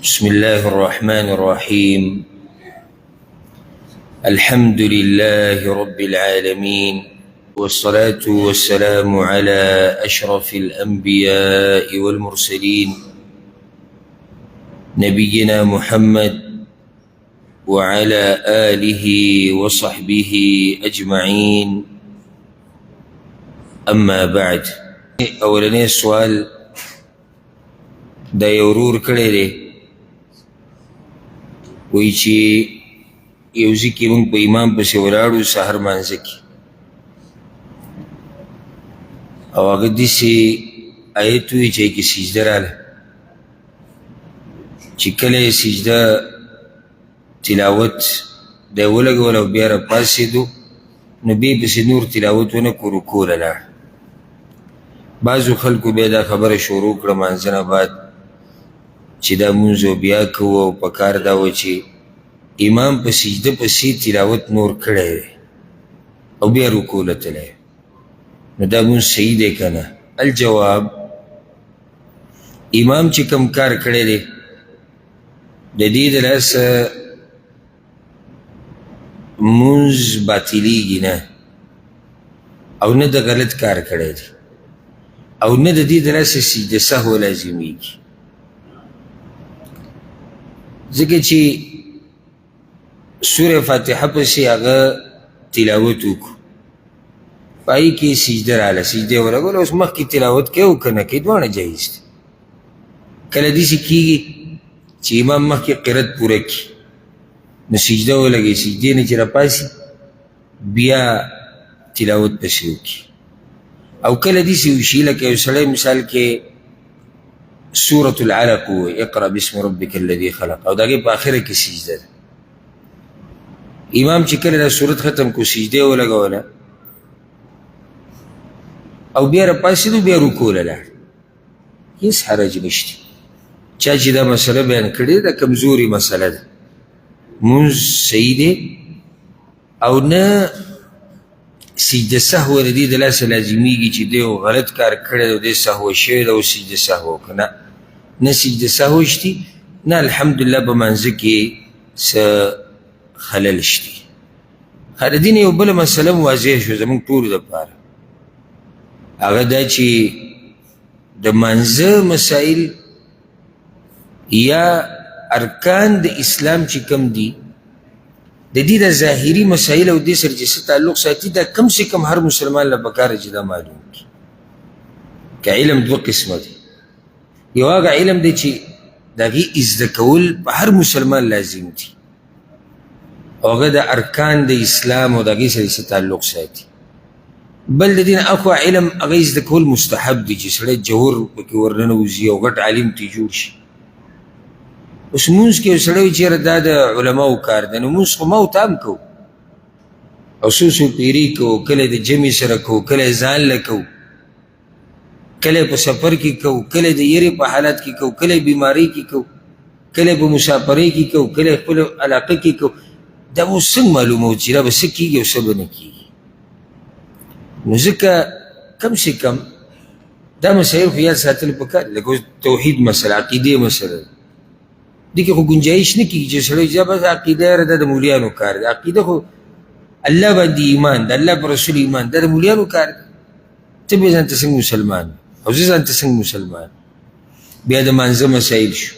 بسم الله الرحمن الرحيم. الحمد لله رب العالمين، والصلاة والسلام على أشرف الأنبياء والمرسلين نبينا محمد وعلى آله وصحبه أجمعين. أما بعد، أولني السؤال دا يورور كړی وی چې یو ځای کې موږ په امام پسې ولاړو سحر مانځه کې، او هغه داسې آیت وی چې هغې کې سجده راغله چې کله یې سجده تلاوت دی ولګول او بیا راپاڅېدو نو بیا پسې نور تلاوت ونه کړو، رکوع له لاړ. بعضو خلکو بیا دا خبره شروع کړه مانځه نه بعد چې دا مونځ بیا کوو، او په کار دا و چې امام په سجده پسې تلاوت نور کړی دی او بیا رکوع له تللی، نو دا مونځ صحیح دی که نه؟ الجواب، امام چې کوم کار کړی دی د دې د لاسه مونځ باطلیږي نه، او نه د غلط کار کړی دی، او نه د دې د لاسه سجده سهو لازمیږي. ځکه چې سوره فاتحه پسې هغه تلاوت وکړو، په هغې کې سجده راغله، سجده یې ولګوله. اوس مخکې تلاوت کوي او که نه کوي، دواړه جایز دي. کله داسې کېږي چې امام مخکې قرت پوره کړي نو سجده ولګوي، سجدې نه چې راپاسي بیا تلاوت پسې وکړي. او کله داسې وشي لکه یو سړی مثال کې سورة العلق ووایي، اقرأ باسم ربک الذي خلق، او د هغې په آخره کې سجده ده. امام چې کله دا صورت ختم کو سجده یې ولګوله او بیا راپاڅېدو بیا رکوع له لاړ، هېڅ حرج نشته. چا چې دا مسله بیان کړې دا کمزوري مسله ده، مونځ صحیح دی او نه سجده سهو د دې د لاسه لازمیږي چې دی غلط کار کړی دی او دی سهو شوی ده او سجده سهو وکړه. نه سجده سهو شتي، نه الحمدلله په مانځه کې څه خلل شتي. د دین یو بله مسله م واضح شو زموږ ټولو دپاره، هغه دا چې د مانځه مسایل یا ارکان د اسلام چې کم دي د دې د ظاهري مسایل او دې سره چې څه تعلق ساتي، دا کم سے کم هر مسلمان له پکاره چې دا معلوم کړي. که علم دوه قسمه دی، یو هغه علم دی چې د هغې زده کول په هر مسلمان لازم دي، او هغه د ارکان د اسلام او د هغې سره څه تعلق ساتي. بل د دې نه اخوا علم هغه زده کول مستحب دي چې سړی جوهر پکې ورننوځي او غټ عالم ترې جوړ شي. اوس مونځ کې یو سړی وایي چېرې دا د علماو کار دی، نو مونځ خو مو ته هم کوو او څو څو پیري کوو، کله د جمع سره کوو، کله ځان له کوو، کله په سفر کې کوو، کله د یرې په حالت کې کوو، کله بیمارۍ کې کوو، کله په مسافرۍ کې کوو، کله خپل علاقه کې کوو. دا اوس څنګه معلوموو چې دا به څه کېږي او څه به نه کېږي؟ نو ځکه کم سے کم دا مسایل خو یاد ساتل پکار، لکه اوس توحید مسله، عقیدې مسله ده، دې کې خو ګنجایش نه کېږي چې سړی چې بس عقیده یاره دا د مولیانو کار دی. عقیده خو الله باندې ایمان، د الله په رسول ایمان، دا د مولیانو کار دی. ته بیا ځان ته څنګه مسلمان او زه ځان ته څنګه مسلمان؟ بیا د مانځه مسایل شو،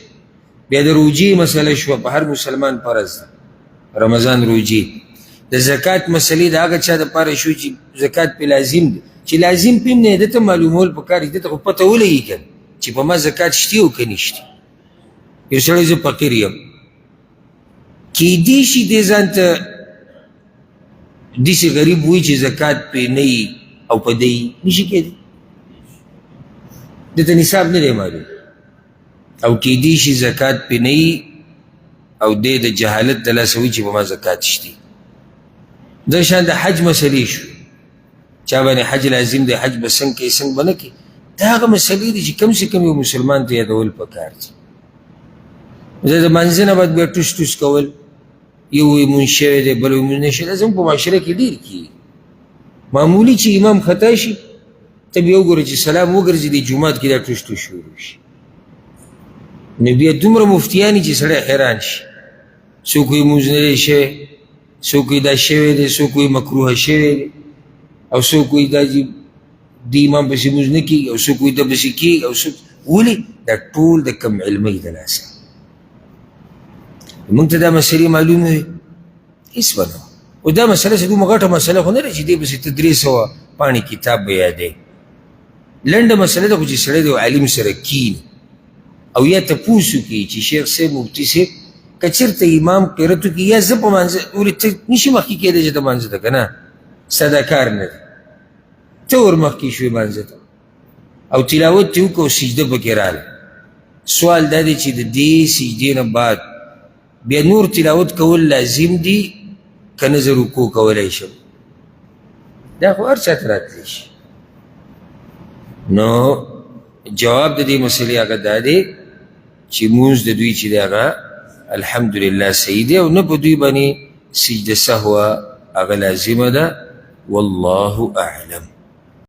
بیا د روجې مسله شوه، په هر مسلمان فرض ده رمضان روجې. د زکات مسلې د هغه چا دپاره شو چې زکات پې لازم دی، چې لازم پې هم نه ده ته معلومول پکار دي، ده ته خو پته ولګي که چې په ما زکات شتي او که نشتي. یو سړی زه فقیر یم، کیدی شي دې ځان ته داسې غریب وایي چې زکات پې نه وي او په ده وي، نشي کېدی، ده ته نصاب نه دی معلوم، او کیدی شي زکات پې نه وي او دی د جهالت د لاسه وایي چې په ما زکات شتي. دا شان د حج مسلې شو، چا باندې حج لازم دی، حج به څنګه کوي څنګه به نه کوي. دا هغه مسلې دي چې کم سے کم یو مسلمان ته یادول پکار دي. زه د مانځه نه بعد بیا ټوس ټوس کول، یو وایي مونځ شوی دی، بل وایي مونځ نه شوی دی. زموږ په معاشره کې ډېر کېږي، معمولي چې امام خطا شي ته بیا وګوره چې سلام وګرځي د جومات کې دا ټوش ټوش شروع شي. نو بیا دومره مفتیانی چې سړی حیران شي څوک وایي مونځ نه دی شوی څوک وایي دا شوی دی څوک وایي مکروه شوی دی او څوک وایي دا چې د امام پسې مونځ نه کېږي او څوک وایي ده پسې کېږي او څوک ولې دا ټول د کم علمۍ د لاسه موږ ته دا مسلې معلومې وي هېڅ به نه او دا مسله چې دومره غټه مسله خو نه ده چې دې پسې ته 300 پاڼې کتاب به یادوې لنډه مسله ده خو چې سړی د عالم سره کیني او یا تپوس وکړي چې شیخ صاحب مفتي صاحب که چېرته امام قرت وکړي یا زه په مانځه ولې ته نشي مخکې کېدی چې ته مانځه ته که نه ستا دا کار نه دی ته ور مخکې شوې مانځه ته او تلاوت دې وکړه او سجده پکې راغله سوال دا دی چې د دې سجدې نه بعد بیا نور تلاوت کول لازم دي که نه زه رکوع کولی شم دا خو هر چا ته راتلی شي نو جواب د دې مسلې هغه دا دی چې مونځ د دوی چې دی هغه الحمدلله صحیح دی او نه په دوی باندې سجده سهوه هغه لازمه ده والله اعلم